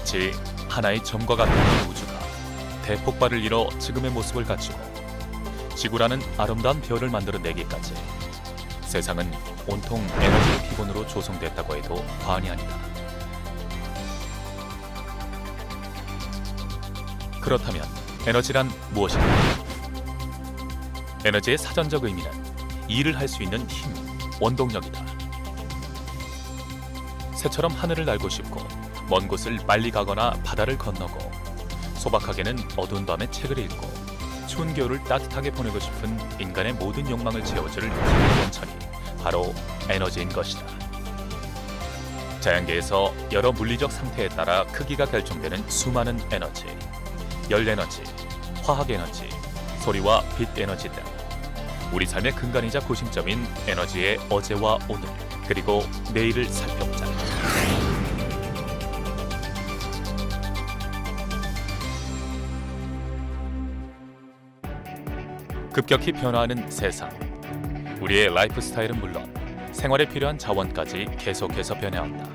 마치 하나의 점과 같은 우주가 대폭발을 이뤄 지금의 모습을 갖추고 지구라는 아름다운 별을 만들어내기까지 세상은 온통 에너지의 기본으로 조성됐다고 해도 과언이 아니다. 그렇다면 에너지란 무엇인가? 에너지의 사전적 의미는 일을 할 수 있는 힘, 원동력이다. 새처럼 하늘을 날고 싶고 먼 곳을 빨리 가거나 바다를 건너고 소박하게는 어두운 밤에 책을 읽고 추운 겨울을 따뜻하게 보내고 싶은 인간의 모든 욕망을 채워줄 힘의 원천이 바로 에너지인 것이다. 자연계에서 여러 물리적 상태에 따라 크기가 결정되는 수많은 에너지, 열 에너지, 화학 에너지, 소리와 빛 에너지 등 우리 삶의 근간이자 구심점인 에너지의 어제와 오늘 그리고 내일을 살펴보자. 급격히 변화하는 세상. 우리의 라이프 스타일은 물론 생활에 필요한 자원까지 계속해서 변해온다.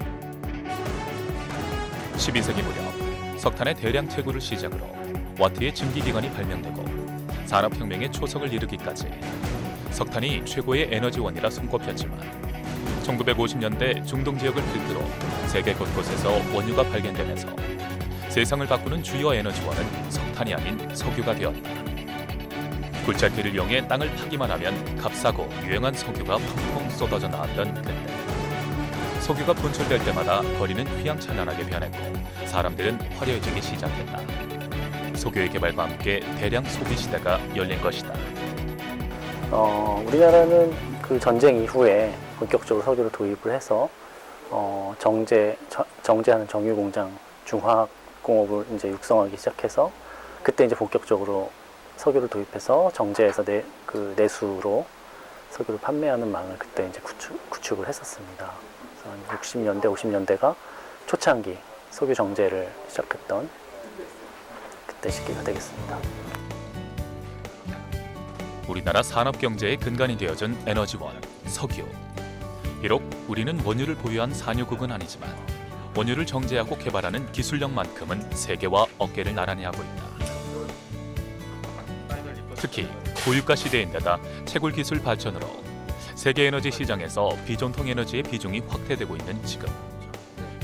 12세기 무렵 석탄의 대량 채굴을 시작으로 와트의 증기기관이 발명되고 산업혁명의 초석을 이루기까지 석탄이 최고의 에너지원이라 손꼽혔지만 1950년대 중동 지역을 필두로 세계 곳곳에서 원유가 발견되면서 세상을 바꾸는 주요 에너지원은 석탄이 아닌 석유가 되었다. 굴착기를 이용해 땅을 파기만 하면 값싸고 유용한 석유가 펑펑 쏟아져 나왔던 그때 석유가 분출될 때마다 거리는 휘황찬란하게 변했고 사람들은 화려해지기 시작했다. 석유의 개발과 함께 대량 소비 시대가 열린 것이다. 우리나라는 그 전쟁 이후에 본격적으로 석유를 도입을 해서 정제하는 정유 공장, 중화학 공업을 이제 육성하기 시작해서 그때 이제 본격적으로 석유를 도입해서 정제해서 내수로 석유를 판매하는 망을 그때 이제 구축을 했었습니다. 그래서 한 60년대, 50년대가 초창기 석유 정제를 시작했던 그때 시기가 되겠습니다. 우리나라 산업 경제의 근간이 되어준 에너지원, 석유. 비록 우리는 원유를 보유한 산유국은 아니지만 원유를 정제하고 개발하는 기술력만큼은 세계와 어깨를 나란히 하고 있다. 특히 고유가 시대인데다 채굴 기술 발전으로 세계 에너지 시장에서 비전통 에너지의 비중이 확대되고 있는 지금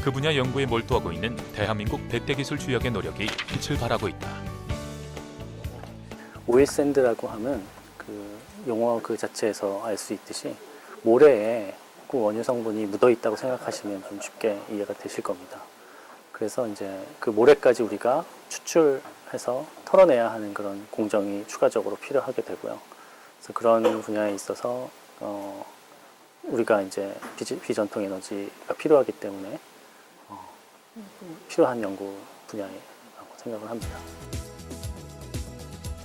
그 분야 연구에 몰두하고 있는 대한민국 100대 기술 주역의 노력이 빛을 발하고 있다. 오일샌드라고 하면 그 용어 그 자체에서 알 수 있듯이 모래에 그 원유 성분이 묻어 있다고 생각하시면 좀 쉽게 이해가 되실 겁니다. 그래서 이제 그 모래까지 우리가 추출해서 털어내야 하는 그런 공정이 추가적으로 필요하게 되고요. 그래서 그런 분야에 있어서 우리가 이제 비전통 에너지가 필요하기 때문에 필요한 연구 분야라고 생각을 합니다.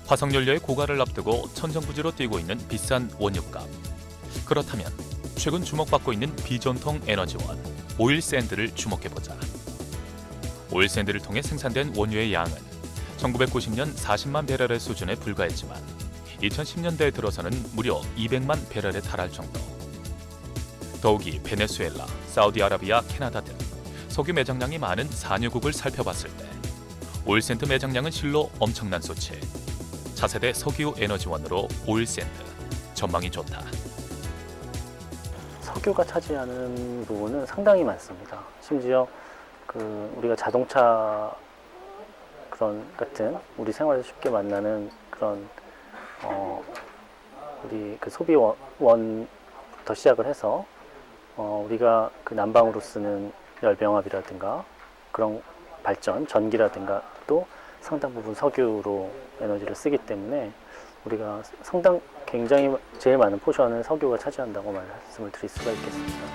화석연료의 고갈을 앞두고 천정부지로 뛰고 있는 비싼 원유값. 그렇다면 최근 주목받고 있는 비전통 에너지원 오일샌드를 주목해보자. 오일샌드를 통해 생산된 원유의 양은 1990년 40만 배럴의 수준에 불과했지만 2010년대에 들어서는 무려 200만 배럴에 달할 정도. 더욱이 베네수엘라, 사우디아라비아, 캐나다 등 석유 매장량이 많은 산유국을 살펴봤을 때 오일샌드 매장량은 실로 엄청난 수치. 차세대 석유 에너지원으로 오일샌드, 전망이 좋다. 석유가 차지하는 부분은 상당히 많습니다. 심지어 우리가 자동차 그런 같은 우리 생활에서 쉽게 만나는 그런 우리 그 소비원부터 시작을 해서 우리가 그 난방으로 쓰는 열병합이라든가 그런 발전, 전기라든가 또 상당 부분 석유로 에너지를 쓰기 때문에 우리가 굉장히 제일 많은 포션을 석유가 차지한다고 말씀을 드릴 수가 있겠습니다.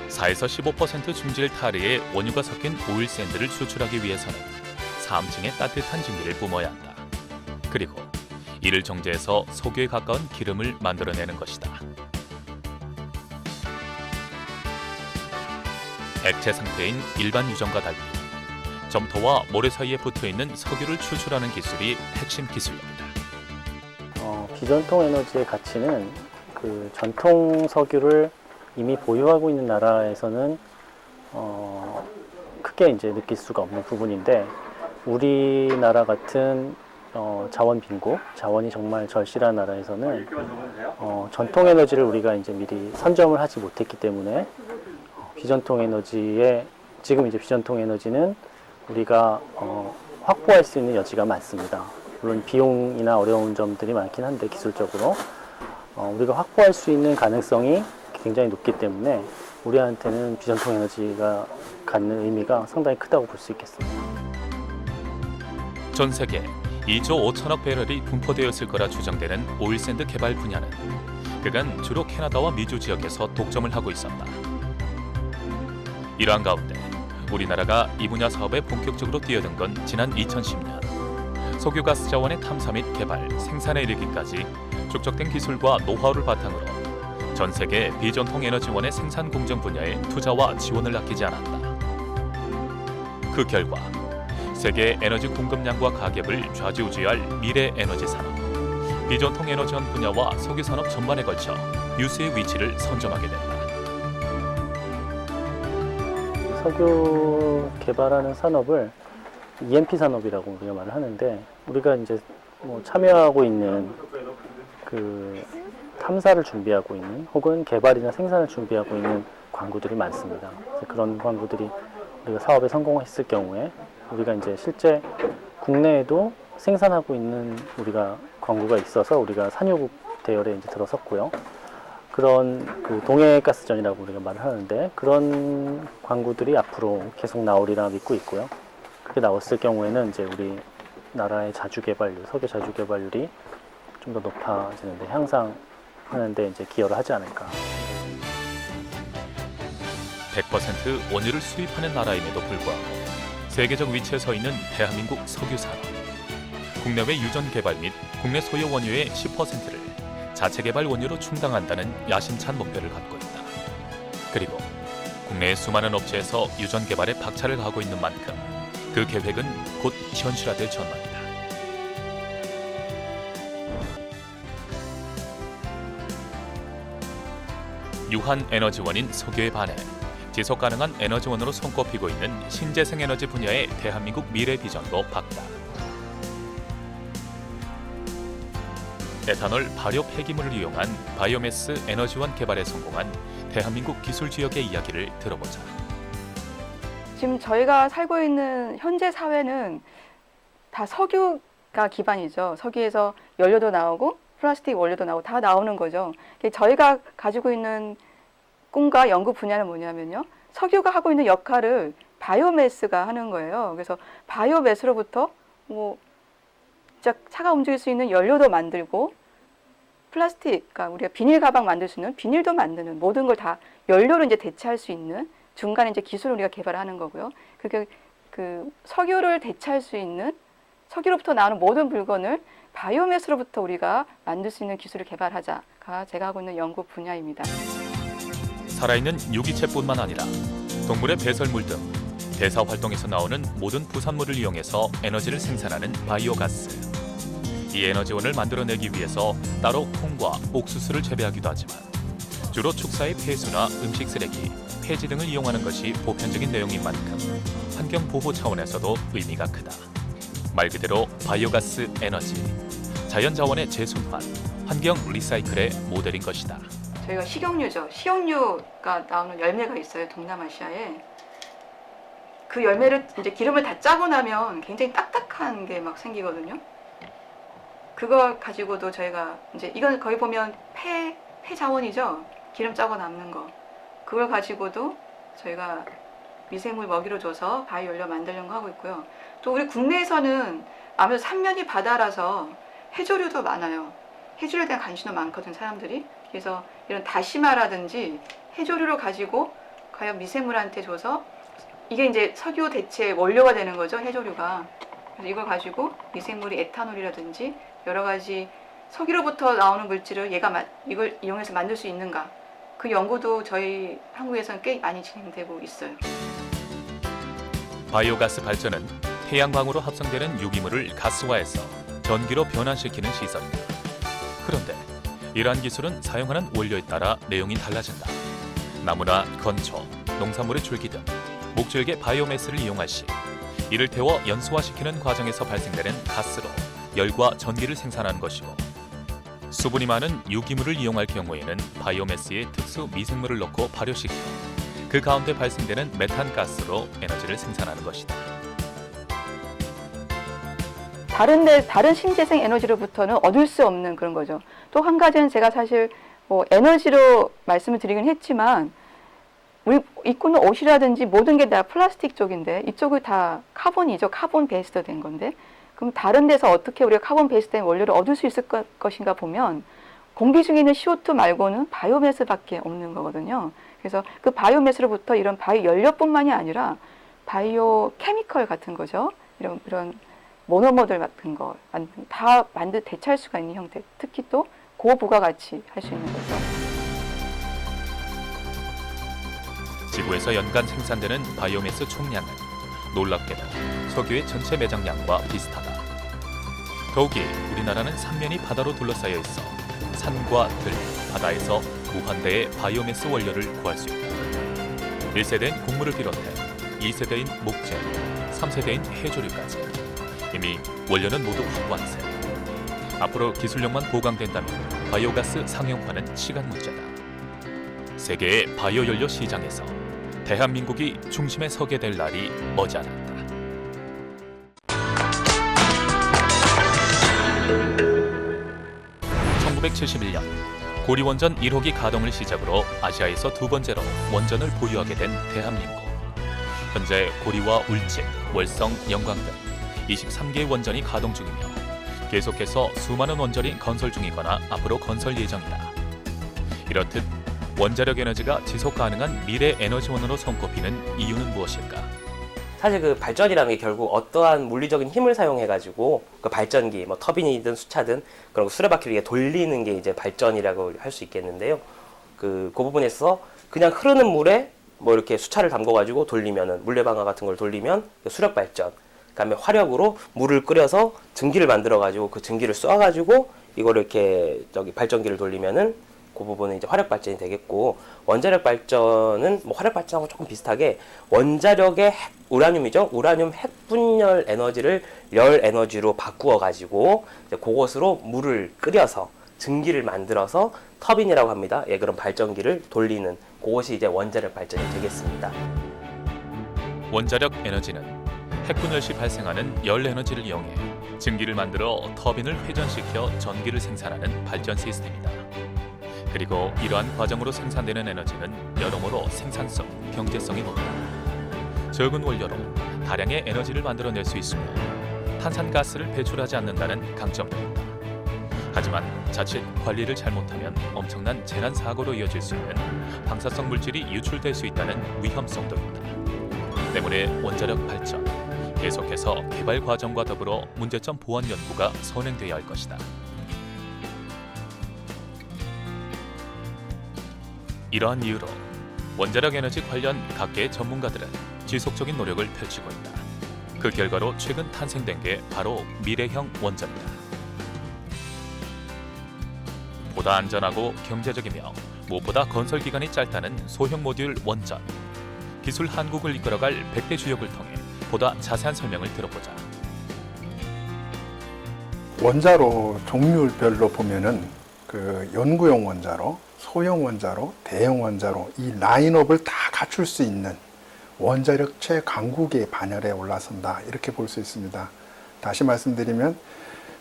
4에서 15% 중질 타르의 원유가 섞인 오일샌드를 추출하기 위해서는 3층의 따뜻한 증기를 뿜어야 한다. 그리고 이를 정제해서 석유에 가까운 기름을 만들어내는 것이다. 액체 상태인 일반 유전과 달리 점토와 모래 사이에 붙어있는 석유를 추출하는 기술이 핵심 기술입니다. 비전통 에너지의 가치는 그 전통 석유를 이미 보유하고 있는 나라에서는 쉽게 이제 느낄 수가 없는 부분인데 우리나라 같은 자원 빈고, 자원이 정말 절실한 나라에서는 전통 에너지를 우리가 이제 미리 선점을 하지 못했기 때문에 비전통 에너지에 지금 이제 비전통 에너지는 우리가 확보할 수 있는 여지가 많습니다. 물론 비용이나 어려운 점들이 많긴 한데 기술적으로 우리가 확보할 수 있는 가능성이 굉장히 높기 때문에 우리한테는 비전통 에너지가 갖는 의미가 상당히 크다고 볼 수 있겠습니다. 전 세계 2조 5천억 배럴이 분포되었을 거라 추정되는 오일샌드 개발 분야는 그간 주로 캐나다와 미주 지역에서 독점을 하고 있었다. 이러한 가운데 우리나라가 이 분야 사업에 본격적으로 뛰어든 건 지난 2010년. 석유가스 자원의 탐사 및 개발, 생산에 이르기까지 축적된 기술과 노하우를 바탕으로 전 세계 비전통 에너지원의 생산 공정 분야에 투자와 지원을 아끼지 않았다. 그 결과 세계 에너지 공급량과 가격을 좌지우지할 미래 에너지 산업, 비전통 에너지원 분야와 석유 산업 전반에 걸쳐 유수의 위치를 선점하게 된다. 석유 개발하는 산업을 EMP 산업이라고 우리가 말을 하는데 우리가 이제 참여하고 있는 그 탐사를 준비하고 있는 혹은 개발이나 생산을 준비하고 있는 광구들이 많습니다. 그래서 그런 광구들이 우리가 사업에 성공했을 경우에 우리가 이제 실제 국내에도 생산하고 있는 우리가 광구가 있어서 우리가 산유국 대열에 이제 들어섰고요. 그런 그 동해가스전이라고 우리가 말을 하는데 그런 광구들이 앞으로 계속 나오리라 믿고 있고요. 그렇게 나왔을 경우에는 이제 우리 나라의 자주 개발률, 석유 자주 개발률이 좀 더 높아지는데 향상하는데 이제 기여를 하지 않을까. 100% 원유를 수입하는 나라임에도 불구하고 세계적 위치에 서 있는 대한민국 석유 산업. 국내외 유전 개발 및 국내 소요 원유의 10%를 자체 개발 원유로 충당한다는 야심찬 목표를 갖고 있다. 그리고 국내의 수많은 업체에서 유전 개발에 박차를 가하고 있는 만큼 그 계획은 곧 현실화될 전망이다. 유한 에너지원인 석유에 반해 지속 가능한 에너지원으로 손꼽히고 있는 신재생 에너지 분야의 대한민국 미래 비전도 밝다. 에탄올 발효 폐기물을 이용한 바이오매스 에너지원 개발에 성공한 대한민국 기술 지역의 이야기를 들어보자. 지금 저희가 살고 있는 현재 사회는 다 석유가 기반이죠. 석유에서 연료도 나오고 플라스틱 원료도 나오고 다 나오는 거죠. 저희가 가지고 있는 꿈과 연구 분야는 뭐냐면요. 석유가 하고 있는 역할을 바이오매스가 하는 거예요. 그래서 바이오매스로부터 진짜 차가 움직일 수 있는 연료도 만들고 플라스틱, 그러니까 우리가 비닐 가방 만들 수 있는 비닐도 만드는 모든 걸 다 연료로 이제 대체할 수 있는 중간에 이제 기술을 우리가 개발하는 거고요. 그게 그 석유를 대체할 수 있는 석유로부터 나오는 모든 물건을 바이오매스로부터 우리가 만들 수 있는 기술을 개발하자가 제가 하고 있는 연구 분야입니다. 살아있는 유기체뿐만 아니라 동물의 배설물 등 대사 활동에서 나오는 모든 부산물을 이용해서 에너지를 생산하는 바이오가스. 이 에너지원을 만들어내기 위해서 따로 콩과 옥수수를 재배하기도 하지만 주로 축사의 폐수나 음식 쓰레기, 폐지 등을 이용하는 것이 보편적인 내용인 만큼 환경 보호 차원에서도 의미가 크다. 말 그대로 바이오가스 에너지, 자연 자원의 재순환, 환경 리사이클의 모델인 것이다. 저희가 식용유죠. 식용유가 나오는 열매가 있어요. 동남아시아에. 그 열매를 이제 기름을 다 짜고 나면 굉장히 딱딱한 게 막 생기거든요. 그걸 가지고도 저희가 이제 이건 거의 보면 폐 자원이죠. 기름 짜고 남는 거. 그걸 가지고도 저희가 미생물 먹이로 줘서 바이오 연료 만들려고 하고 있고요. 또 우리 국내에서는 아무래도 삼면이 바다라서 해조류도 많아요. 해조류에 대한 관심도 많거든 사람들이. 그래서 이런 다시마라든지 해조류를 가지고 과연 미생물한테 줘서 이게 이제 석유 대체 원료가 되는 거죠, 해조류가. 그래서 이걸 가지고 미생물이 에탄올이라든지 여러 가지 석유로부터 나오는 물질을 이걸 이용해서 만들 수 있는가. 그 연구도 저희 한국에서는 꽤 많이 진행되고 있어요. 바이오가스 발전은 태양광으로 합성되는 유기물을 가스화해서 전기로 변환시키는 시설이다. 그런데 이러한 기술은 사용하는 원료에 따라 내용이 달라진다. 나무나 건초, 농산물의 줄기 등 목줄기 바이오매스를 이용할 시 이를 태워 연소화시키는 과정에서 발생되는 가스로 열과 전기를 생산하는 것이고, 수분이 많은 유기물을 이용할 경우에는 바이오매스에 특수 미생물을 넣고 발효시켜 그 가운데 발생되는 메탄 가스로 에너지를 생산하는 것이다. 다른 신재생 에너지로부터는 얻을 수 없는 그런 거죠. 또 한 가지는 제가 사실 뭐 에너지로 말씀을 드리긴 했지만, 우리 입고 있는 옷이라든지 모든 게 다 플라스틱 쪽인데 이쪽은 다 카본이죠. 카본 베이스로 된 건데, 그럼 다른 데서 어떻게 우리가 카본 베이스된 원료를 얻을 수 있을 것인가 보면 공기 중에 있는 CO2 말고는 바이오매스밖에 없는 거거든요. 그래서 그 바이오매스로부터 이런 바이오 연료뿐만이 아니라 바이오 케미컬 같은 거죠. 이런 모노머들 같은 거 다 대체할 수가 있는 형태. 특히 또 고부가가치 할 수 있는 거죠. 지구에서 연간 생산되는 바이오매스 총량은 놀랍게도 석유의 전체 매장량과 비슷하다. 더욱이 우리나라는 삼면이 바다로 둘러싸여 있어 산과 들, 바다에서 무한대의 바이오매스 원료를 구할 수 있다. 1세대인 곡물을 비롯해 2세대인 목재, 3세대인 해조류까지 이미 원료는 모두 확보한 셈. 앞으로 기술력만 보강된다면 바이오가스 상용화는 시간 문제다. 세계의 바이오 연료 시장에서 대한민국이 중심에 서게 될 날이 머지않았다. 1971년 고리원전 1호기 가동을 시작으로 아시아에서 두 번째로 원전을 보유하게 된 대한민국. 현재 고리와 울진, 월성, 영광 등 23개의 원전이 가동 중이며 계속해서 수많은 원전이 건설 중이거나 앞으로 건설 예정이다. 이렇듯 원자력 에너지가 지속 가능한 미래 에너지원으로 손꼽히는 이유는 무엇일까? 사실 그 발전이라는 게 결국 어떠한 물리적인 힘을 사용해가지고 그 발전기, 뭐 터빈이든 수차든 그런 거 수레바퀴를 이렇게 돌리는 게 이제 발전이라고 할 수 있겠는데요. 그 부분에서 그냥 흐르는 물에 뭐 이렇게 수차를 담궈가지고 돌리면은 물레방아 같은 걸 돌리면 수력 발전. 그다음에 화력으로 물을 끓여서 증기를 만들어가지고 그 증기를 쏴가지고 이거를 이렇게 발전기를 돌리면은 그 부분은 이제 화력 발전이 되겠고, 원자력 발전은 뭐 화력 발전하고 조금 비슷하게 원자력의 우라늄이죠. 우라늄 핵 분열 에너지를 열 에너지로 바꾸어 가지고 그것으로 물을 끓여서 증기를 만들어서 터빈이라고 합니다. 예, 그런 발전기를 돌리는 그것이 이제 원자력 발전이 되겠습니다. 원자력 에너지는 핵분열 시 발생하는 열 에너지를 이용해 증기를 만들어 터빈을 회전시켜 전기를 생산하는 발전 시스템이다. 그리고 이러한 과정으로 생산되는 에너지는 여러모로 생산성, 경제성이 높다. 적은 원료로 다량의 에너지를 만들어낼 수 있으며 탄산가스를 배출하지 않는다는 강점도 있다. 하지만 자칫 관리를 잘못하면 엄청난 재난 사고로 이어질 수 있는 방사성 물질이 유출될 수 있다는 위험성도 있다. 때문에 원자력 발전, 계속해서 개발 과정과 더불어 문제점 보완 연구가 선행돼야 할 것이다. 이러한 이유로 원자력 에너지 관련 각계의 전문가들은 지속적인 노력을 펼치고 있다. 그 결과로 최근 탄생된 게 바로 미래형 원전이다. 보다 안전하고 경제적이며 무엇보다 건설 기간이 짧다는 소형 모듈 원전. 기술 한국을 이끌어갈 100대 주역을 통해 보다 자세한 설명을 들어보자. 원자로 종류별로 보면은 그 연구용 원자로, 소형 원자로, 대형 원자로 이 라인업을 다 갖출 수 있는 원자력 최강국의 반열에 올라선다, 이렇게 볼 수 있습니다. 다시 말씀드리면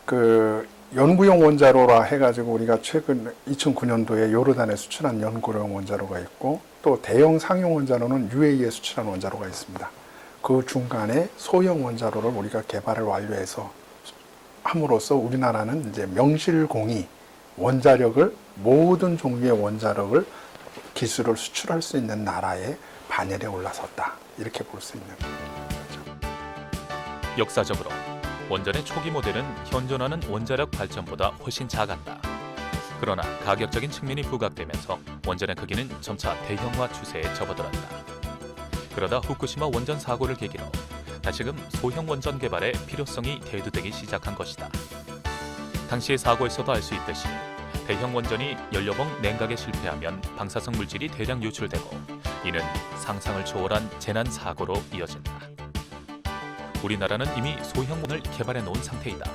그 연구용 원자로라 해가지고 우리가 최근 2009년도에 요르단에 수출한 연구용 원자로가 있고, 또 대형 상용 원자로는 UAE에 수출한 원자로가 있습니다. 그 중간에 소형 원자로를 우리가 개발을 완료해서 함으로써 우리나라는 이제 명실공히 원자력을, 모든 종류의 원자력을 기술을 수출할 수 있는 나라의 반열에 올라섰다, 이렇게 볼 수 있는 거죠. 역사적으로 원전의 초기 모델은 현존하는 원자력 발전보다 훨씬 작았다. 그러나 가격적인 측면이 부각되면서 원전의 크기는 점차 대형화 추세에 접어들었다. 그러다 후쿠시마 원전 사고를 계기로 다시금 소형 원전 개발의 필요성이 대두되기 시작한 것이다. 당시의 사고에서도 알 수 있듯이 대형 원전이 연료봉 냉각에 실패하면 방사성 물질이 대량 유출되고 이는 상상을 초월한 재난 사고로 이어진다. 우리나라는 이미 소형 원을 개발해 놓은 상태이다.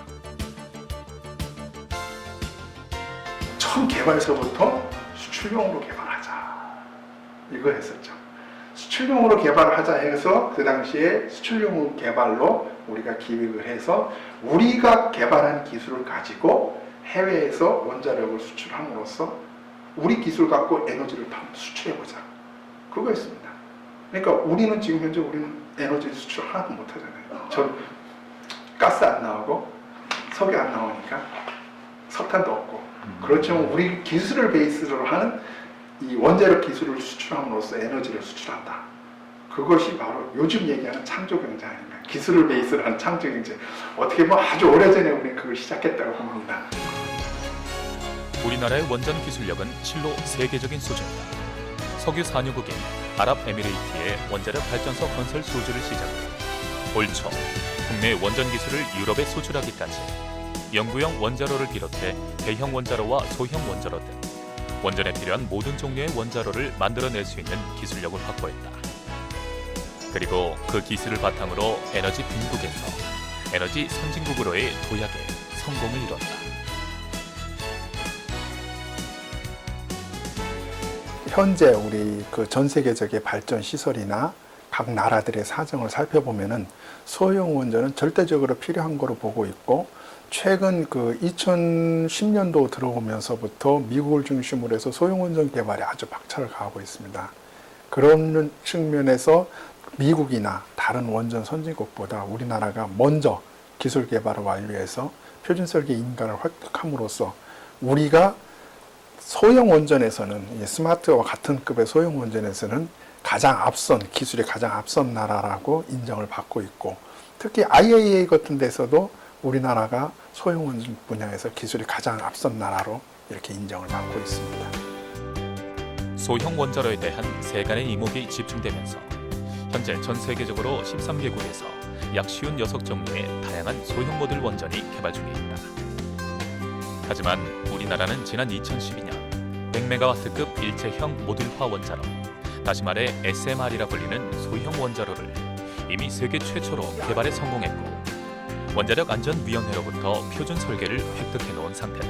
처음 개발서부터 수출용으로 개발하자 이거 했었죠. 수출용으로 개발하자 해서 그 당시에 수출용 개발로 우리가 기획을 해서 우리가 개발한 기술을 가지고 해외에서 원자력을 수출함으로써 우리 기술 갖고 에너지를 수출해보자 그거였습니다. 그러니까 우리는 지금 현재 우리는 에너지 수출 하나도 못하잖아요. 저 가스 안 나오고 석유 안 나오니까 석탄도 없고 그렇지만 우리 기술을 베이스로 하는 이 원자력 기술을 수출함으로써 에너지를 수출한다. 그것이 바로 요즘 얘기하는 창조경제 아닙니까? 기술을 베이스로 하는 창조경제. 어떻게 보면 아주 오래전에 우리는 그걸 시작했다고 봅니다. 우리나라의 원전 기술력은 실로 세계적인 수준이다. 석유 산유국인 아랍에미레이트의 원자력 발전소 건설 수주를 시작으로 올 초 국내 원전 기술을 유럽에 수출하기까지 영구형 원자로를 비롯해 대형 원자로와 소형 원자로 등 원전에 필요한 모든 종류의 원자로를 만들어낼 수 있는 기술력을 확보했다. 그리고 그 기술을 바탕으로 에너지 빈국에서 에너지 선진국으로의 도약에 성공을 이뤘다. 현재 우리 그 전 세계적인 발전 시설이나 각 나라들의 사정을 살펴보면은 소형 원전은 절대적으로 필요한 거로 보고 있고 최근 그 2010년도 들어오면서부터 미국을 중심으로 해서 소형 원전 개발에 아주 박차를 가하고 있습니다. 그런 측면에서 미국이나 다른 원전 선진국보다 우리나라가 먼저 기술 개발을 완료해서 표준 설계 인가를 획득함으로써 우리가 소형 원전에서는 스마트와 같은 급의 소형 원전에서는 가장 앞선 기술이 가장 앞선 나라라고 인정을 받고 있고 특히 IAEA 같은 데서도 우리나라가 소형 원전 분야에서 기술이 가장 앞선 나라로 이렇게 인정을 받고 있습니다. 소형 원자로에 대한 세간의 이목이 집중되면서 현재 전 세계적으로 13개국에서 약 56종류의 다양한 소형 모듈 원전이 개발 중에 있다. 하지만 우리나라는 지난 2012년 100메가와트급 일체형 모듈화 원자로, 다시 말해 SMR이라 불리는 소형 원자로를 이미 세계 최초로 개발에 성공했고 원자력안전위원회로부터 표준 설계를 획득해 놓은 상태다.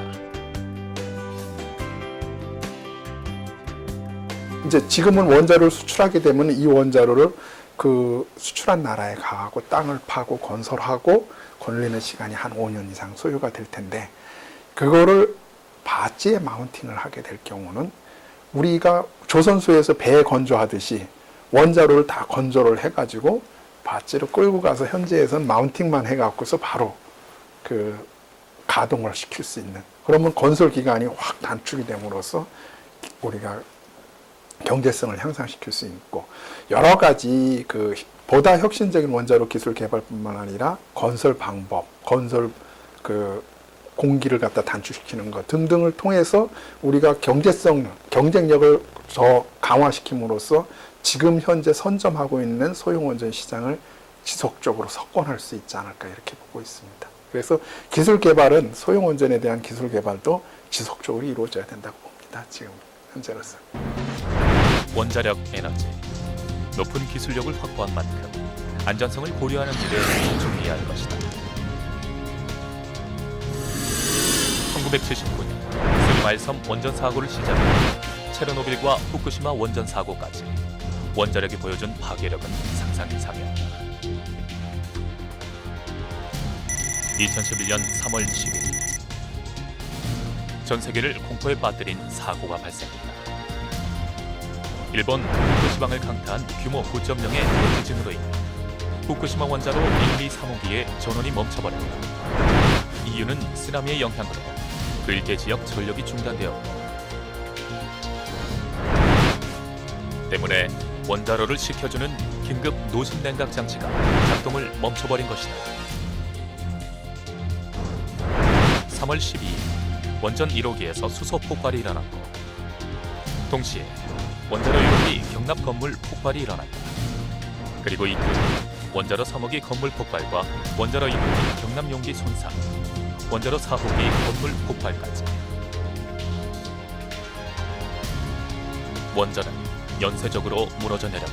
이제 지금은 원자로를 수출하게 되면 이 원자로를 그 수출한 나라에 가고 땅을 파고 건설하고 걸리는 시간이 한 5년 이상 소요가 될 텐데 그거를 바지에 마운팅을 하게 될 경우는 우리가 조선소에서 배 건조하듯이 원자로를 다 건조를 해가지고 바지로 끌고 가서 현지에서는 마운팅만 해갖고서 바로 그 가동을 시킬 수 있는 그러면 건설 기간이 확 단축이 됨으로써 우리가 경제성을 향상시킬 수 있고 여러 가지 그 보다 혁신적인 원자로 기술 개발뿐만 아니라 건설 방법, 건설 그 공기를 갖다 단축시키는 것 등등을 통해서 우리가 경쟁력을 더 강화시킴으로써 지금 현재 선점하고 있는 소형 원전 시장을 지속적으로 석권할 수 있지 않을까 이렇게 보고 있습니다. 그래서 기술 개발은 소형 원전에 대한 기술 개발도 지속적으로 이루어져야 된다고 봅니다. 지금 현재로서. 원자력 에너지, 높은 기술력을 확보한 만큼 안전성을 고려하는 일에 집중해야 할 것이다. 1979년 스리마일섬 원전 사고를 시작으로 체르노빌과 후쿠시마 원전 사고까지 원자력이 보여준 파괴력은 상상 이상이었다. 2011년 3월 11일 전 세계를 공포에 빠뜨린 사고가 발생했다. 일본 후쿠시마를 강타한 규모 9.0의 대지진으로 인해 후쿠시마 원자로 1, 2, 3호기의 전원이 멈춰버렸다. 이유는 쓰나미의 영향으로 그 일개 지역 전력이 중단되었고 때문에 원자로를 식혀주는 긴급 노심 냉각 장치가 작동을 멈춰버린 것이다. 3월 12일 원전 1호기에서 수소 폭발이 일어났고 동시에 원자로 1호기 경납 건물 폭발이 일어났다. 그리고 이틀 원자로 3호기 건물 폭발과 원자로 2호기 경납 용기 손상, 원자로 4호기 건물 폭발까지 원전은 연쇄적으로 무너져 내렸고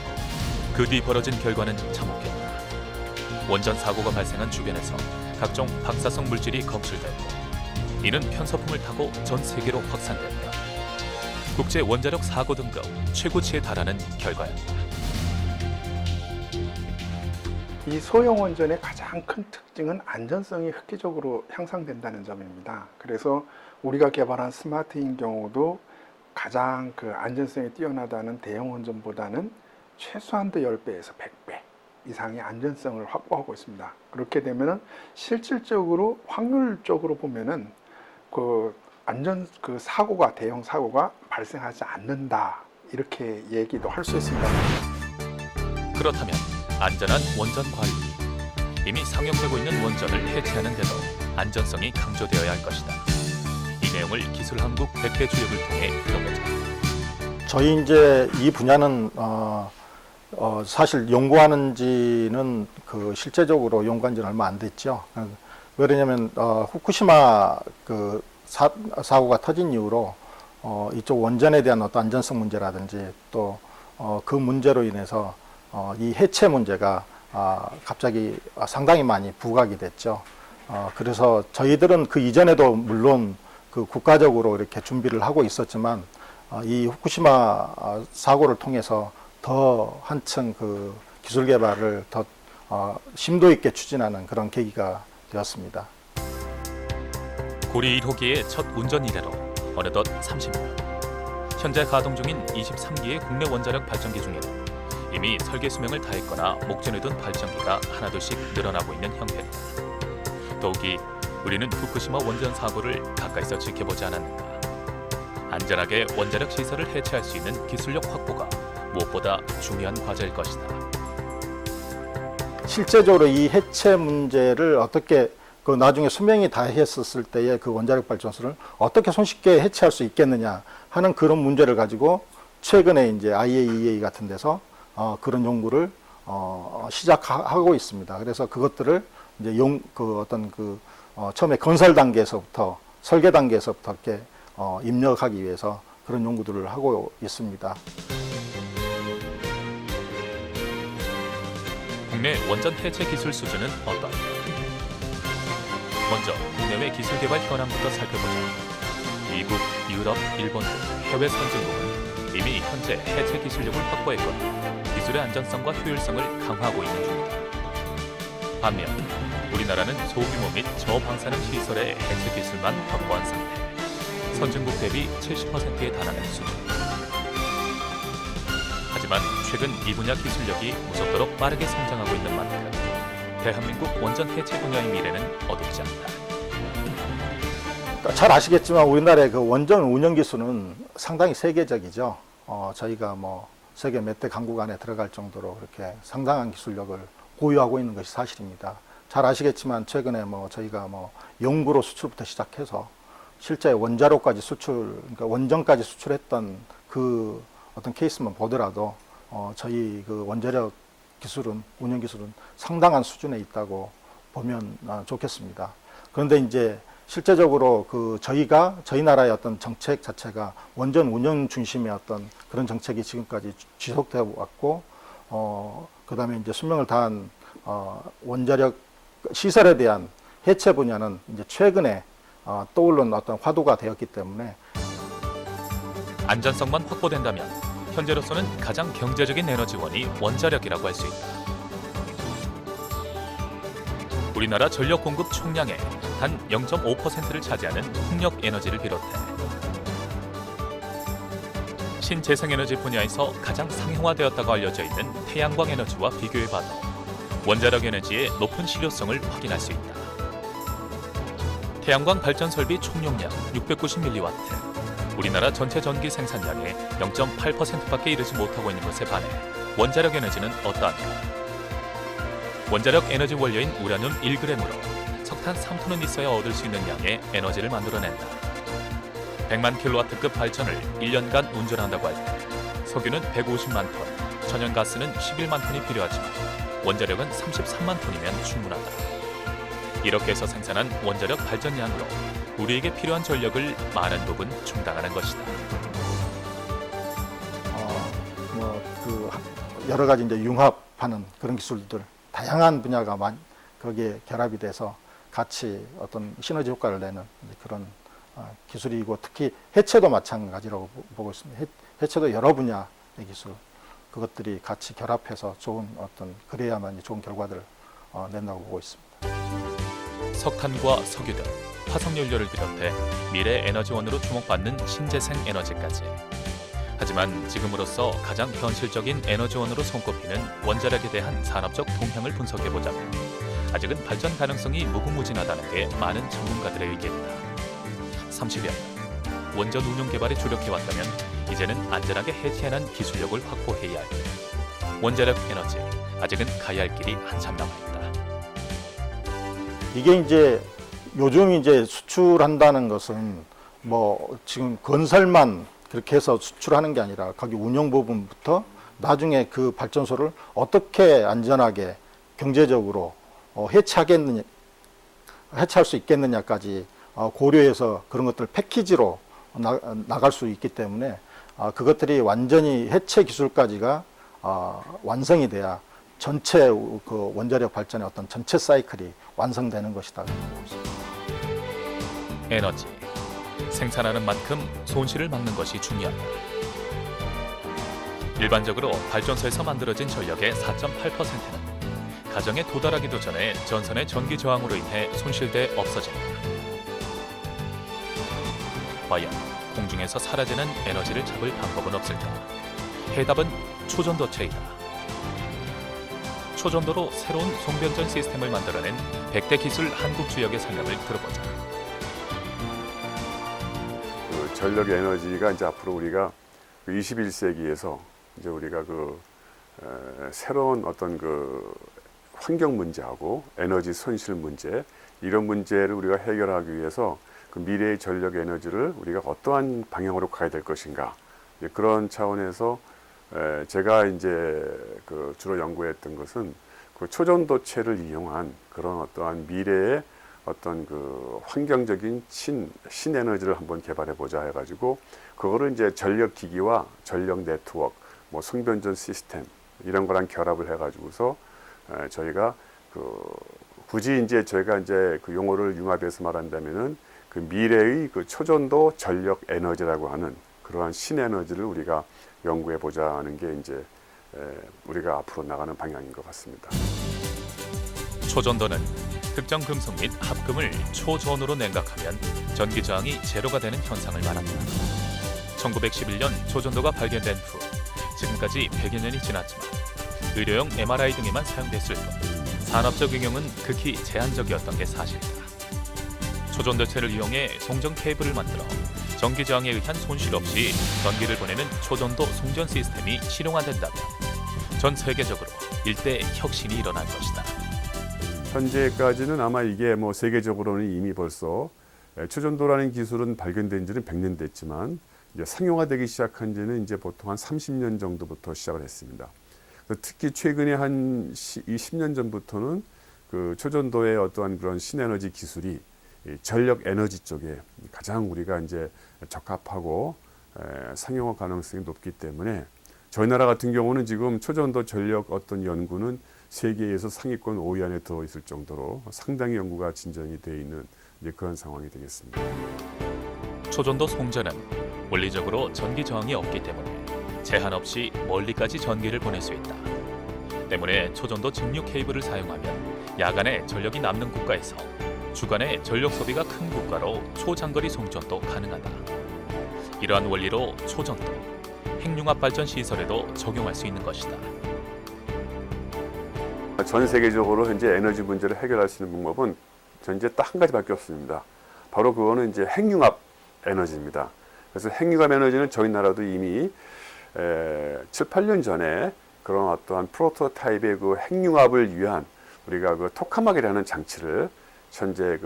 그 뒤 벌어진 결과는 참혹했다. 원전 사고가 발생한 주변에서 각종 방사성 물질이 검출됐고 이는 편서풍을 타고 전 세계로 확산됐다. 국제 원자력 사고 등급 최고치에 달하는 결과였다. 이 소형 원전의 가장 큰 특징은 안전성이 획기적으로 향상된다는 점입니다. 그래서 우리가 개발한 스마트인 경우도 가장 그 안전성이 뛰어나다는 대형 원전보다는 최소한도 10배에서 100배 이상의 안전성을 확보하고 있습니다. 그렇게 되면은 실질적으로 확률적으로 보면은 그 사고가 대형 사고가 발생하지 않는다 이렇게 얘기도 할 수 있습니다. 그렇다면 안전한 원전 관리. 이미 상용되고 있는 원전을 해체하는 데도 안전성이 강조되어야 할 것이다. 이 내용을 기술한국 100대 주역을 통해 들어보자. 저희 이제 이 분야는 사실 연구하는 지는 그 실제적으로 연구한 지는 얼마 안 됐죠. 왜냐하면 후쿠시마 그 사고가 터진 이후로 이쪽 원전에 대한 어떤 안전성 문제라든지 또 그 문제로 인해서 이 해체 문제가 갑자기 상당히 많이 부각이 됐죠. 그래서 저희들은 그 이전에도 물론 그 국가적으로 이렇게 준비를 하고 있었지만 이 후쿠시마 사고를 통해서 더 한층 그 기술 개발을 더 심도 있게 추진하는 그런 계기가 되었습니다. 고리 1호기의 첫 운전 이래로 어느덧 30년. 현재 가동 중인 23기의 국내 원자력 발전기 중에는 이미 설계 수명을 다했거나 목전에 둔 발전기가 하나둘씩 늘어나고 있는 형편이다. 더욱이 우리는 후쿠시마 원전 사고를 가까이서 지켜보지 않았는가. 안전하게 원자력 시설을 해체할 수 있는 기술력 확보가 무엇보다 중요한 과제일 것이다. 실제적으로 이 해체 문제를 어떻게 그 나중에 수명이 다했었을 때의 그 원자력 발전소를 어떻게 손쉽게 해체할 수 있겠느냐 하는 그런 문제를 가지고 최근에 이제 IAEA 같은 데서 그런 연구를 시작하고 있습니다. 그래서 그것들을 이제 처음에 건설 단계에서부터 설계 단계에서부터 이렇게 입력하기 위해서 그런 연구들을 하고 있습니다. 국내 원전 해체 기술 수준은 어떤가? 먼저 국내외 기술 개발 현황부터 살펴보자. 미국, 유럽, 일본 등 해외 선진국은 이미 현재 해체 기술력을 확보했거나 기술의 안전성과 효율성을 강화하고 있는 중이다. 반면 우리나라는 소규모 및 저방사능 시설의 해체 기술만 확보한 상태. 선진국 대비 70%에 달하는 수준이다. 하지만 최근 이 분야 기술력이 무섭도록 빠르게 성장하고 있는 만큼 대한민국 원전 해체 분야의 미래는 어둡지 않다. 잘 아시겠지만 우리나라의 그 원전 운영 기술은 상당히 세계적이죠. 저희가 뭐 세계 몇 대 강국 안에 들어갈 정도로 그렇게 상당한 기술력을 보유하고 있는 것이 사실입니다. 잘 아시겠지만 최근에 뭐 저희가 뭐 연구로 수출부터 시작해서 실제 원자로까지 그러니까 원전까지 수출했던 그 어떤 케이스만 보더라도 저희 그 원자력 기술은 운영 기술은 상당한 수준에 있다고 보면 좋겠습니다. 그런데 이제 실제적으로 저희 나라의 어떤 정책 자체가 원전 운영 중심의 어떤 그런 정책이 지금까지 지속되어 왔고, 그 다음에 이제 수명을 다한 원자력 시설에 대한 해체 분야는 이제 최근에 떠오른 어떤 화두가 되었기 때문에 안전성만 확보된다면 현재로서는 가장 경제적인 에너지원이 원자력이라고 할 수 있다. 우리나라 전력 공급 총량의 단 0.5%를 차지하는 풍력 에너지를 비롯해 신재생에너지 분야에서 가장 상용화되었다고 알려져 있는 태양광 에너지와 비교해봐도 원자력 에너지의 높은 실효성을 확인할 수 있다. 태양광 발전 설비 총용량 690mW, 우리나라 전체 전기 생산량의 0.8%밖에 이르지 못하고 있는 것에 반해 원자력 에너지는 어떠한가? 원자력 에너지 원료인 우라늄 1g으로 석탄 3톤은 있어야 얻을 수 있는 양의 에너지를 만들어낸다. 100만 킬로와트급 발전을 1년간 운전한다고 할 때 석유는 150만 톤, 천연가스는 11만 톤이 필요하지만 원자력은 33만 톤이면 충분하다. 이렇게 해서 생산한 원자력 발전량으로 우리에게 필요한 전력을 많은 부분 충당하는 것이다. 그 여러 가지 이제 융합하는 그런 기술들, 다양한 분야가 거기에 결합이 돼서 같이 어떤 시너지 효과를 내는 그런 기술이고, 특히 해체도 마찬가지라고 보고 있습니다. 해체도 여러 분야의 기술, 그것들이 같이 결합해서 좋은 어떤, 그래야만 좋은 결과들을 낸다고 보고 있습니다. 석탄과 석유 등 화석연료를 비롯해 미래 에너지원으로 주목받는 신재생 에너지까지. 하지만 지금으로서 가장 현실적인 에너지원으로 손꼽히는 원자력에 대한 산업적 동향을 분석해보자면 아직은 발전 가능성이 무궁무진하다는 게 많은 전문가들의 의견이다. 30여 년 원전 운용 개발에 주력해왔다면 이제는 안전하게 해체하는 기술력을 확보해야 할 때 원자력 에너지 아직은 가야 할 길이 한참 남아있다. 이게 이제 요즘 이제 수출한다는 것은 뭐 지금 건설만 그렇게 해서 수출하는 게 아니라 거기 운영 부분부터 나중에 그 발전소를 어떻게 안전하게 경제적으로 해체할 수 있겠느냐까지 고려해서 그런 것들 패키지로 나갈 수 있기 때문에 그것들이 완전히 해체 기술까지가 완성이 돼야 전체 그 원자력 발전의 어떤 전체 사이클이 완성되는 것이다. 에너지 생산하는 만큼 손실을 막는 것이 중요하다. 일반적으로 발전소에서 만들어진 전력의 4.8%는 가정에 도달하기도 전에 전선의 전기 저항으로 인해 손실돼 없어진다. 과연 공중에서 사라지는 에너지를 잡을 방법은 없을까? 해답은 초전도체이다. 초전도로 새로운 송변전 시스템을 만들어낸 백대 기술 한국 주역의 설명을 들어보자. 그 전력 에너지가 이제 앞으로 우리가 21세기에서 이제 우리가 새로운 어떤 환경 문제하고 에너지 손실 문제, 이런 문제를 우리가 해결하기 위해서 그 미래의 전력 에너지를 우리가 어떠한 방향으로 가야 될 것인가, 그런 차원에서 제가 이제 주로 연구했던 것은 그 초전도체를 이용한 그런 어떠한 미래의 어떤 환경적인 신에너지를 한번 개발해 보자 해가지고, 그거를 이제 전력 기기와 전력 네트워크, 뭐 송변전 시스템 이런 거랑 결합을 해가지고서 저희가 굳이 이제 저희가 이제 그 용어를 융합해서 말한다면은 그 미래의 초전도 전력 에너지라고 하는 그러한 신에너지를 우리가 연구해 보자 하는 게 이제 우리가 앞으로 나가는 방향인 것 같습니다. 초전도는 특정 금속 및 합금을 초전으로 냉각하면 전기 저항이 제로가 되는 현상을 말한다. 1911년 초전도가 발견된 후 지금까지 100여 년이 지났지만 의료용 MRI 등에만 사용됐을 뿐 산업적 응용은 극히 제한적이었던 게 사실이다. 초전도체를 이용해 송전 케이블을 만들어 전기 저항에 의한 손실 없이 전기를 보내는 초전도 송전 시스템이 실용화된다면 전 세계적으로 일대 혁신이 일어날 것이다. 현재까지는 아마 이게 뭐 세계적으로는 이미 벌써 초전도라는 기술은 발견된 지는 100년 됐지만 이제 상용화되기 시작한 지는 이제 보통 한 30년 정도부터 시작을 했습니다. 특히 최근에 한 10년 전부터는 그 초전도의 어떠한 그런 신에너지 기술이 전력 에너지 쪽에 가장 우리가 이제 적합하고 상용화 가능성이 높기 때문에 저희 나라 같은 경우는 지금 초전도 전력 어떤 연구는 세계에서 상위권 5위 안에 들어있을 정도로 상당히 연구가 진전이 되어 있는 이제 그런 상황이 되겠습니다. 초전도 송전은 물리적으로 전기 저항이 없기 때문에 제한 없이 멀리까지 전기를 보낼 수 있다. 때문에 초전도 직류 케이블을 사용하면 야간에 전력이 남는 국가에서 주간에 전력 소비가 큰 국가로 초장거리 송전도 가능하다. 이러한 원리로 초전도, 핵융합 발전 시설에도 적용할 수 있는 것이다. 전 세계적으로 현재 에너지 문제를 해결할 수 있는 방법은 현재 딱 한 가지밖에 없습니다. 바로 그거는 이제 핵융합 에너지입니다. 그래서 핵융합 에너지는 저희 나라도 이미 7, 8년 전에 그런 어떠한 프로토타입의 그 핵융합을 위한 우리가 그 토카막이라는 장치를 현재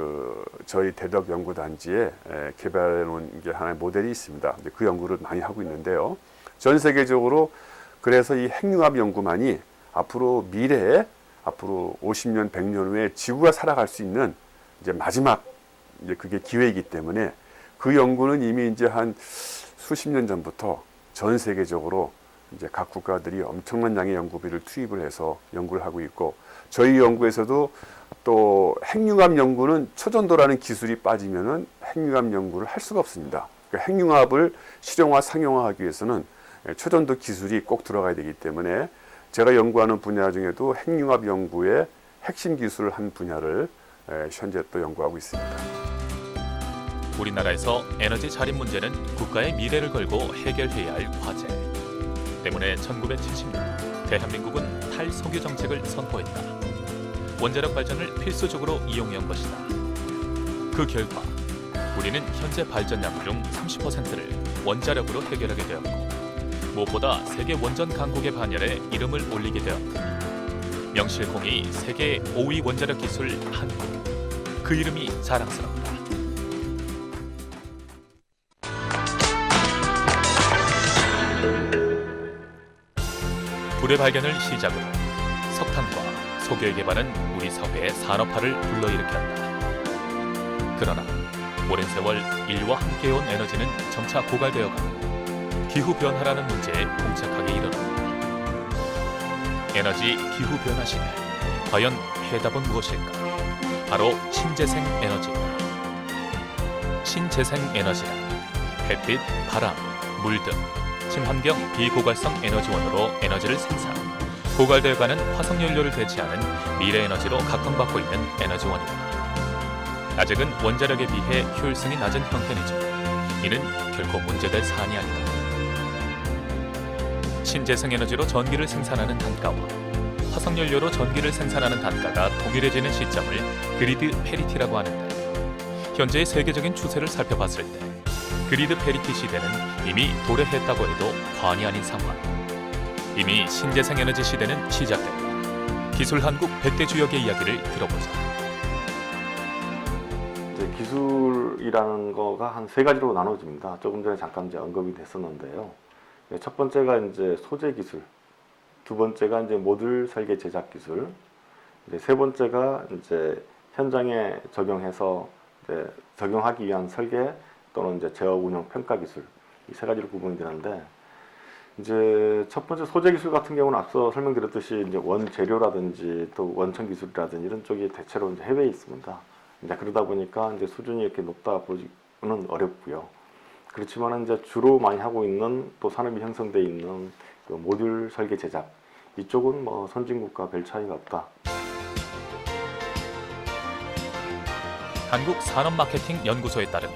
저희 대덕 연구단지에 개발해 놓은 게 하나의 모델이 있습니다. 그 연구를 많이 하고 있는데요. 전 세계적으로 그래서 이 핵융합 연구만이 앞으로 미래에 앞으로 50년, 100년 후에 지구가 살아갈 수 있는 이제 마지막 이제 그게 기회이기 때문에 그 연구는 이미 이제 한 수십 년 전부터 전 세계적으로 이제 각 국가들이 엄청난 양의 연구비를 투입을 해서 연구를 하고 있고, 저희 연구에서도 또 핵융합 연구는 초전도라는 기술이 빠지면은 핵융합 연구를 할 수가 없습니다. 그러니까 핵융합을 실용화, 상용화하기 위해서는 초전도 기술이 꼭 들어가야 되기 때문에 제가 연구하는 분야 중에도 핵융합 연구의 핵심 기술을 한 분야를 현재 또 연구하고 있습니다. 우리나라에서 에너지 자립 문제는 국가의 미래를 걸고 해결해야 할 과제. 때문에 1970년 대한민국은 탈석유 정책을 선포했다. 원자력 발전을 필수적으로 이용해 온 것이다. 그 결과 우리는 현재 발전량 중 30%를 원자력으로 해결하게 되었고, 무엇보다 세계 원전 강국의 반열에 이름을 올리게 되었다. 명실공히 세계 5위 원자력 기술 한국. 그 이름이 자랑스럽다. 불의 발견을 시작으로 석탄과 석유의 개발은 우리 사회의 산업화를 불러일으켰다. 그러나 오랜 세월 인류와 함께해온 에너지는 점차 고갈되어가고 기후변화라는 문제에 봉착하게 이르렀다. 에너지 기후변화 시대, 과연 해답은 무엇일까? 바로 신재생 에너지다. 신재생 에너지란 햇빛, 바람, 물 등 친환경 비고갈성 에너지원으로 에너지를 생산, 고갈되어가는 화석연료를 대체하는 미래 에너지로 각광받고 있는 에너지원이다. 아직은 원자력에 비해 효율성이 낮은 형편이지만 이는 결코 문제될 사안이 아니다. 신재생 에너지로 전기를 생산하는 단가와 화석연료로 전기를 생산하는 단가가 동일해지는 시점을 그리드 페리티라고 하는데, 현재의 세계적인 추세를 살펴봤을 때 그리드 페리티 시대는 이미 도래했다고 해도 과언이 아닌 상황. 이미 신재생 에너지 시대는 시작됐다. 기술 한국 100대 주역의 이야기를 들어보자. 이제 기술이라는 거가 한 세 가지로 나눠집니다. 조금 전에 잠깐 이제 언급이 됐었는데요. 첫 번째가 이제 소재 기술, 두 번째가 이제 모듈 설계 제작 기술, 이제 세 번째가 이제 현장에 적용해서 이제 적용하기 위한 설계 또는 이제 제어 운영 평가 기술, 이 세 가지로 구분이 되는데, 이제 첫 번째 소재 기술 같은 경우는 앞서 설명드렸듯이 이제 원재료라든지 또 원천 기술이라든지 이런 쪽이 대체로 이제 해외에 있습니다. 이제 그러다 보니까 이제 수준이 이렇게 높다 보기는 어렵고요. 그렇지만 이제 주로 많이 하고 있는 또 산업이 형성돼 있는 그 모듈 설계 제작, 이쪽은 뭐 선진국과 별 차이가 없다. 한국산업마케팅연구소에 따르면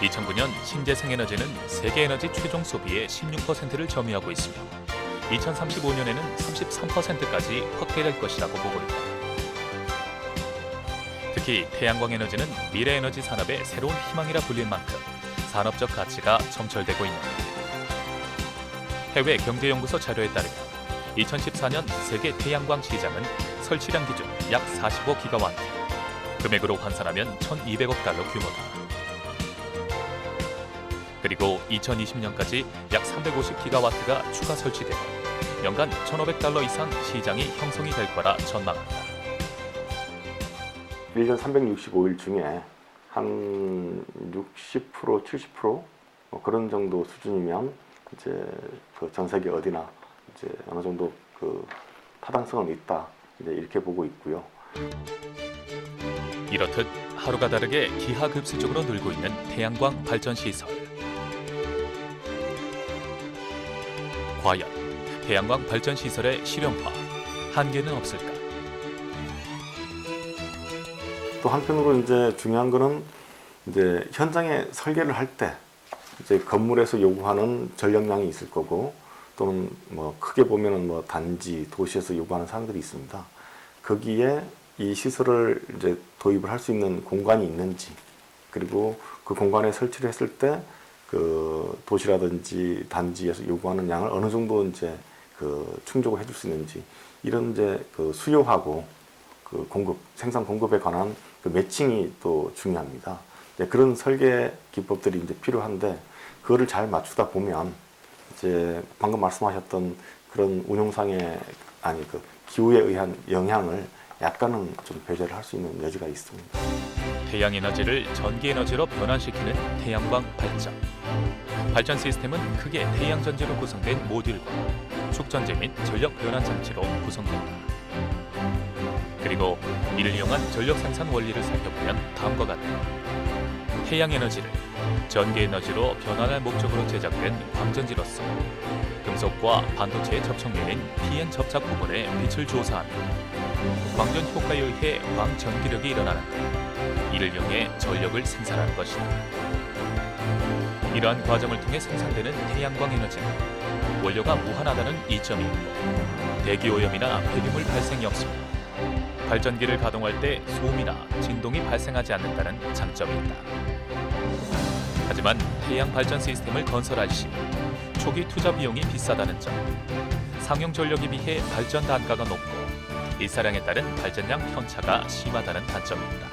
2009년 신재생 에너지는 세계 에너지 최종 소비의 16%를 점유하고 있으며 2035년에는 33%까지 확대될 것이라고 보고 있다. 특히 태양광 에너지는 미래 에너지 산업의 새로운 희망이라 불릴 만큼 산업적 가치가 점철되고 있는다. 해외 경제연구소 자료에 따르면 2014년 세계 태양광 시장은 설치량 기준 약 45기가와트, 금액으로 환산하면 1,200억 달러 규모다. 그리고 2020년까지 약 350기가와트가 추가 설치되고 연간 1,500달러 이상 시장이 형성이 될 거라 전망한다. 1년 365일 중에 한 60%, 70% 그런 정도 수준이면 이제 그 전 세계 어디나 이제 어느 정도 그 타당성은 있다, 이제 이렇게 보고 있고요. 이렇듯 하루가 다르게 기하급수적으로 늘고 있는 태양광 발전 시설. 과연 태양광 발전 시설의 실용화 한계는 없을까? 또 한편으로 이제 중요한 거는 이제 현장에 설계를 할 때 이제 건물에서 요구하는 전력량이 있을 거고, 또는 뭐 크게 보면은 뭐 단지, 도시에서 요구하는 사항들이 있습니다. 거기에 이 시설을 이제 도입을 할 수 있는 공간이 있는지, 그리고 그 공간에 설치를 했을 때 그 도시라든지 단지에서 요구하는 양을 어느 정도 이제 그 충족을 해줄 수 있는지, 이런 이제 그 수요하고 그 공급, 생산 공급에 관한 그 매칭이 또 중요합니다. 그런 설계 기법들이 이제 필요한데, 그거를 잘 맞추다 보면 이제 방금 말씀하셨던 그런 운용상의 그 기후에 의한 영향을 약간은 좀 배제를 할 수 있는 여지가 있습니다. 태양 에너지를 전기 에너지로 변환시키는 태양광 발전. 발전 시스템은 크게 태양 전지로 구성된 모듈과 축전제 및 전력 변환 장치로 구성된다. 그리고 이를 이용한 전력 생산 원리를 살펴보면 다음과 같다. 태양 에너지를 전기 에너지로 변환할 목적으로 제작된 광전지로서 금속과 반도체의 접촉면인 PN 접착 부분에 빛을 조사하며 광전 효과에 의해 광전기력이 일어나는데 이를 이용해 전력을 생산하는 것이다. 이러한 과정을 통해 생산되는 태양광 에너지는 원료가 무한하다는 이점이 있고 대기 오염이나 폐기물 발생이 없으며 발전기를 가동할 때 소음이나 진동이 발생하지 않는다는 장점이 있다. 하지만 태양 발전 시스템을 건설할 시 초기 투자 비용이 비싸다는 점, 상용 전력에 비해 발전 단가가 높고 일사량에 따른 발전량 편차가 심하다는 단점이 있다.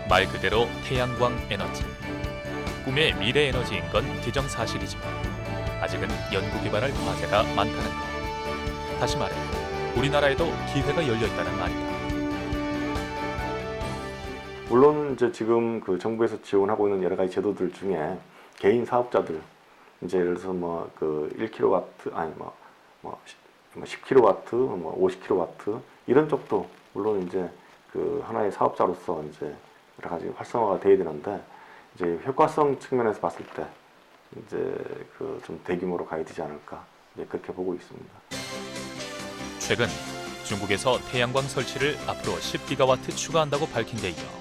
말 그대로 태양광 에너지, 꿈의 미래 에너지인 건 기정사실이지만 아직은 연구개발할 과제가 많다는 것. 다시 말해 우리나라에도 기회가 열려 있다는 말이다. 물론 이제 지금 그 정부에서 지원하고 있는 여러 가지 제도들 중에 개인 사업자들 이제 예를 들어서 뭐 그 1kW 아니 뭐 10kW, 뭐 50kW 이런 쪽도 물론 이제 그 하나의 사업자로서 이제 여러 가지 활성화가 돼야 되는데 이제 효과성 측면에서 봤을 때 이제 그 좀 대규모로 가야 되지 않을까 이제 그렇게 보고 있습니다. 최근 중국에서 태양광 설치를 앞으로 10기가와트 추가한다고 밝힌 데 이어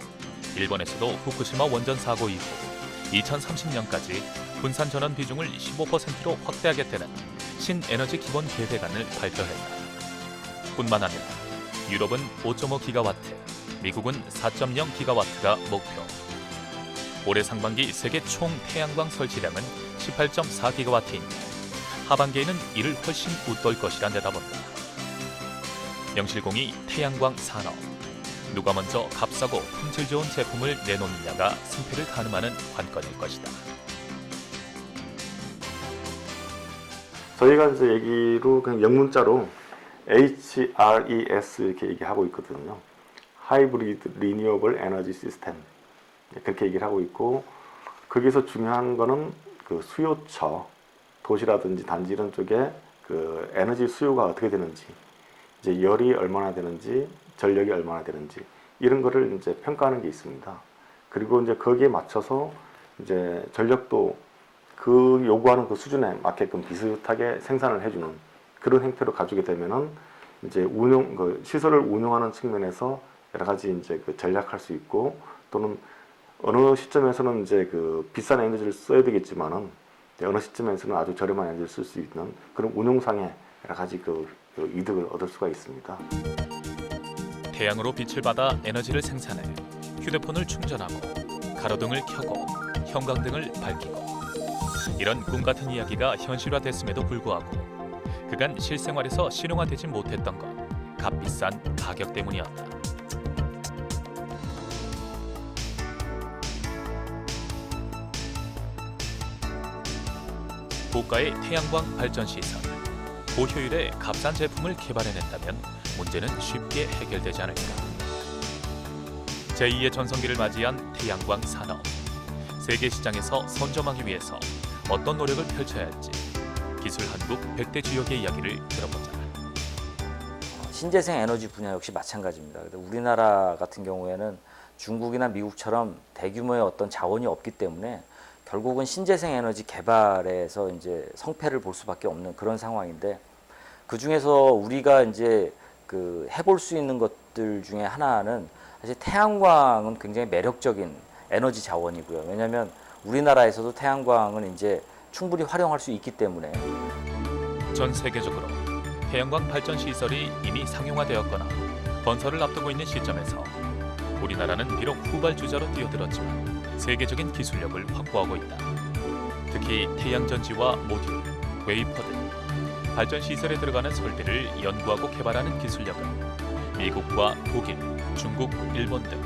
일본에서도 후쿠시마 원전 사고 이후 2030년까지 분산 전원 비중을 15%로 확대하겠다는 신에너지 기본 계획안을 발표했다. 뿐만 아니라 유럽은 5.5기가와트, 미국은 4.0기가와트가 목표. 올해 상반기 세계 총 태양광 설치량은 18.4기가와트인데 하반기에는 이를 훨씬 웃돌 것이라 내다본다. 영실공이 태양광 산업, 누가 먼저 값싸고 품질 좋은 제품을 내놓느냐가 승패를 가늠하는 관건일 것이다. 저희가 이제 얘기로 그냥 영문자로 HRES 이렇게 얘기하고 있거든요. 하이브리드 리뉴어블 에너지 시스템 그렇게 얘기를 하고 있고 거기서 중요한 거는 그 수요처 도시라든지 단지 이런 쪽에 그 에너지 수요가 어떻게 되는지 이제 열이 얼마나 되는지 전력이 얼마나 되는지 이런 거를 이제 평가하는 게 있습니다. 그리고 이제 거기에 맞춰서 이제 전력도 그 요구하는 그 수준에 맞게끔 비슷하게 생산을 해주는 그런 형태로 가지게 되면은 이제 그 시설을 운영하는 측면에서 여러 가지 이제 그 전략할 수 있고 또는 어느 시점에서는 이제 그 비싼 에너지를 써야 되겠지만은 어느 시점에서는 아주 저렴한 에너지를 쓸 수 있는 그런 운용상의 여러 가지 그 이득을 얻을 수가 있습니다. 태양으로 빛을 받아 에너지를 생산해 휴대폰을 충전하고 가로등을 켜고 형광등을 밝히고 이런 꿈 같은 이야기가 현실화됐음에도 불구하고 그간 실생활에서 실용화되지 못했던 건 값비싼 가격 때문이었다. 고가의 태양광 발전 시설, 고효율의 값싼 제품을 개발해낸다면 문제는 쉽게 해결되지 않을까. 제2의 전성기를 맞이한 태양광 산업, 세계 시장에서 선점하기 위해서 어떤 노력을 펼쳐야 할지 기술 한국 100대 주역의 이야기를 들어보자. 신재생 에너지 분야 역시 마찬가지입니다. 우리나라 같은 경우에는 중국이나 미국처럼 대규모의 어떤 자원이 없기 때문에 결국은 신재생 에너지 개발에서 이제 성패를 볼 수밖에 없는 그런 상황인데 그 중에서 우리가 이제 그 해볼 수 있는 것들 중에 하나는 사실 태양광은 굉장히 매력적인 에너지 자원이고요. 왜냐하면 우리나라에서도 태양광은 이제 충분히 활용할 수 있기 때문에 전 세계적으로 태양광 발전 시설이 이미 상용화되었거나 건설을 앞두고 있는 시점에서 우리나라는 비록 후발주자로 뛰어들었지만 세계적인 기술력을 확보하고 있다. 특히 태양전지와 모듈, 웨이퍼 등 발전 시설에 들어가는 설비를 연구하고 개발하는 기술력은 미국과 독일, 중국, 일본 등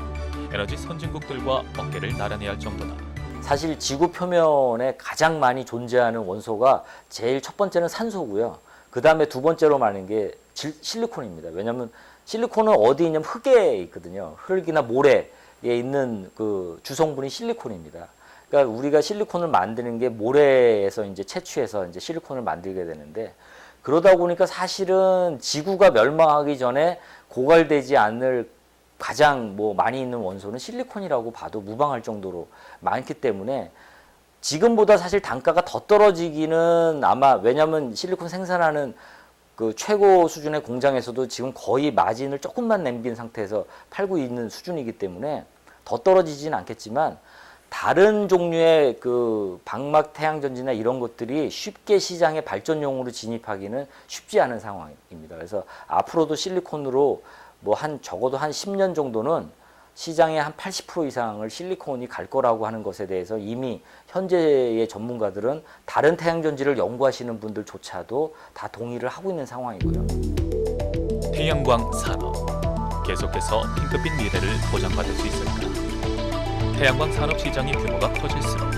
에너지 선진국들과 어깨를 나란히 할 정도다. 사실 지구 표면에 가장 많이 존재하는 원소가 제일 첫 번째는 산소고요. 그 다음에 두 번째로 많은 게 실리콘입니다. 왜냐하면 실리콘은 어디 있냐면 흙에 있거든요. 흙이나 모래에 있는 그 주성분이 실리콘입니다. 그러니까 우리가 실리콘을 만드는 게 모래에서 이제 채취해서 이제 실리콘을 만들게 되는데, 그러다 보니까 사실은 지구가 멸망하기 전에 고갈되지 않을 가장 뭐 많이 있는 원소는 실리콘이라고 봐도 무방할 정도로 많기 때문에 지금보다 사실 단가가 더 떨어지기는 아마, 왜냐하면 실리콘 생산하는 그 최고 수준의 공장에서도 지금 거의 마진을 조금만 남긴 상태에서 팔고 있는 수준이기 때문에 더 떨어지지는 않겠지만, 다른 종류의 그 방막 태양전지나 이런 것들이 쉽게 시장에 발전용으로 진입하기는 쉽지 않은 상황입니다. 그래서 앞으로도 실리콘으로 뭐 적어도 한 10년 정도는 시장의 한 80% 이상을 실리콘이 갈 거라고 하는 것에 대해서 이미 현재의 전문가들은 다른 태양전지를 연구하시는 분들조차도 다 동의를 하고 있는 상황이고요. 태양광 산업, 계속해서 핑크빛 미래를 보장받을 수 있을까? 태양광 산업 시장의 규모가 커질수록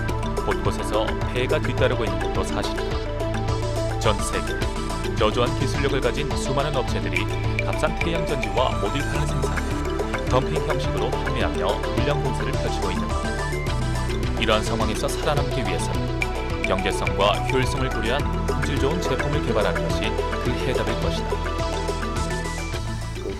곳곳에서 폐해가 뒤따르고 있는 것도 사실이다. 전 세계 저조한 기술력을 가진 수많은 업체들이 값싼 태양전지와 모듈판을 생산해 덤핑 형식으로 판매하며 불량 공세를 펼치고 있는 것. 이러한 상황에서 살아남기 위해서는 경제성과 효율성을 고려한 품질 좋은 제품을 개발하는 것이 그 해답일 것이다.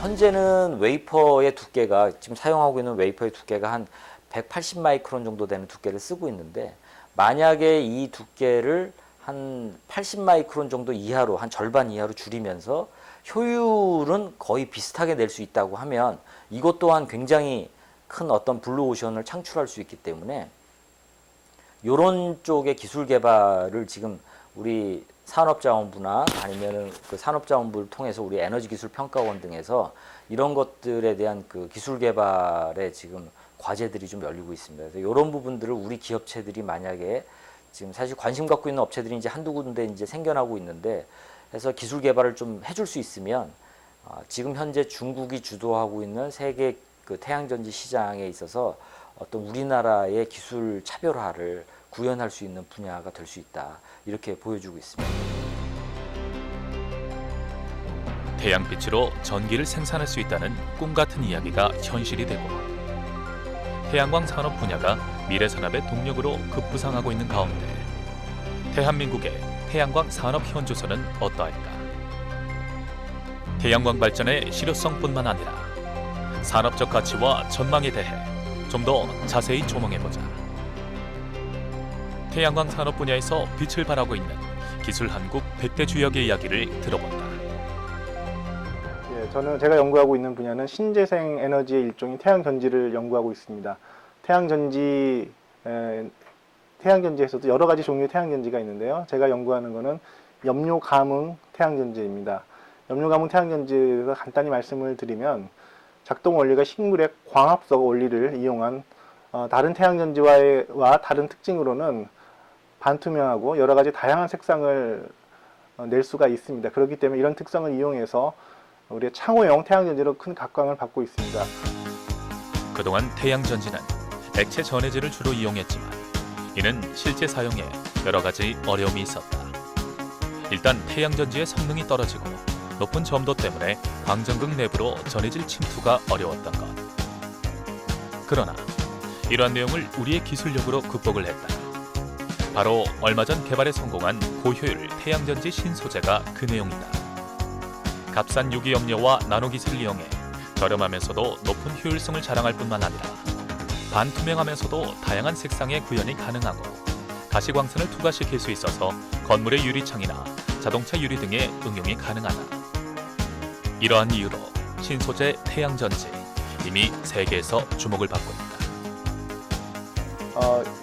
현재는 웨이퍼의 두께가, 지금 사용하고 있는 웨이퍼의 두께가 한 180 마이크론 정도 되는 두께를 쓰고 있는데, 만약에 이 두께를 한 80 마이크론 정도 이하로, 한 절반 이하로 줄이면서 효율은 거의 비슷하게 낼 수 있다고 하면 이것 또한 굉장히 큰 어떤 블루오션을 창출할 수 있기 때문에, 이런 쪽의 기술 개발을 지금 우리 산업자원부나 아니면은 그 산업자원부를 통해서 우리 에너지기술평가원 등에서 이런 것들에 대한 그 기술 개발에 지금 과제들이 좀 열리고 있습니다. 그래서 이런 부분들을 우리 기업체들이 만약에 지금 사실 관심 갖고 있는 업체들이 이제 한두 군데 이제 생겨나고 있는데, 해서 기술 개발을 좀 해줄 수 있으면 지금 현재 중국이 주도하고 있는 세계 그 태양전지 시장에 있어서 어떤 우리나라의 기술 차별화를 구현할 수 있는 분야가 될 수 있다, 이렇게 보여주고 있습니다. 태양빛으로 전기를 생산할 수 있다는 꿈 같은 이야기가 현실이 되고, 태양광 산업 분야가 미래 산업의 동력으로 급부상하고 있는 가운데 대한민국의 태양광 산업 현주소는 어떠할까? 태양광 발전의 실효성뿐만 아니라 산업적 가치와 전망에 대해 좀 더 자세히 조명해보자. 태양광 산업 분야에서 빛을 발하고 있는 기술 한국 100대 주역의 이야기를 들어본다. 저는 제가 연구하고 있는 분야는 신재생 에너지의 일종인 태양전지를 연구하고 있습니다. 태양전지에서도 여러 가지 종류의 태양전지가 있는데요. 제가 연구하는 것은 염료 감응 태양전지입니다. 염료 감응 태양전지에서 간단히 말씀을 드리면, 작동 원리가 식물의 광합성 원리를 이용한 다른 태양전지와 다른 특징으로는 반투명하고 여러 가지 다양한 색상을 낼 수가 있습니다. 그렇기 때문에 이런 특성을 이용해서 우리의 창호용 태양전지로 큰 각광을 받고 있습니다. 그동안 태양전지는 액체 전해질을 주로 이용했지만 이는 실제 사용에 여러 가지 어려움이 있었다. 일단 태양전지의 성능이 떨어지고 높은 점도 때문에 광전극 내부로 전해질 침투가 어려웠던 것. 그러나 이러한 내용을 우리의 기술력으로 극복을 했다. 바로 얼마 전 개발에 성공한 고효율 태양전지 신소재가 그 내용이다. 값싼 유기염료와 나노기술을 이용해 저렴하면서도 높은 효율성을 자랑할 뿐만 아니라 반투명하면서도 다양한 색상의 구현이 가능하고 가시광선을 투과시킬 수 있어서 건물의 유리창이나 자동차 유리 등의 응용이 가능하다. 이러한 이유로 신소재 태양전지 이미 세계에서 주목을 받고 있다.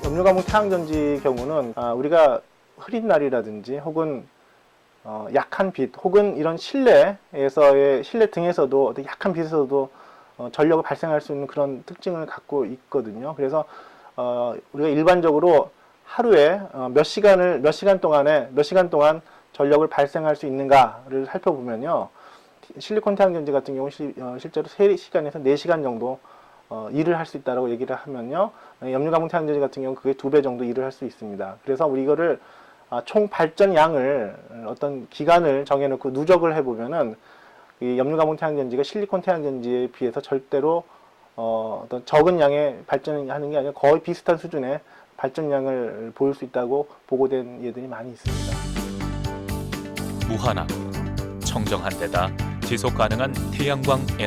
염료 감응 태양전지 경우는 우리가 흐린 날이라든지 혹은 약한 빛, 혹은 이런 실내 등에서도 어떤 약한 빛에서도 전력을 발생할 수 있는 그런 특징을 갖고 있거든요. 그래서 우리가 일반적으로 하루에 몇 시간 동안 전력을 발생할 수 있는가를 살펴보면요, 실리콘 태양전지 같은 경우 실제로 3시간에서 4시간 정도 일을 할 수 있다고 얘기를 하면요, 염료 감응 태양전지 같은 경우 그게 2배 정도 일을 할 수 있습니다. 그래서 우리 이거를 총 발전량을 어떤 기간을 정해놓고 누적을 해보면은 이 염료 감응 태양전지가 실리콘 태양전지에 비해서 절대로 어떤 적은 양의 발전하는 게 아니라 거의 비슷한 수준의 발전량을 보일 수 있다고 보고된 예들이 많이 있습니다. 무한하고 청정한 데다 지속 가능한 태양광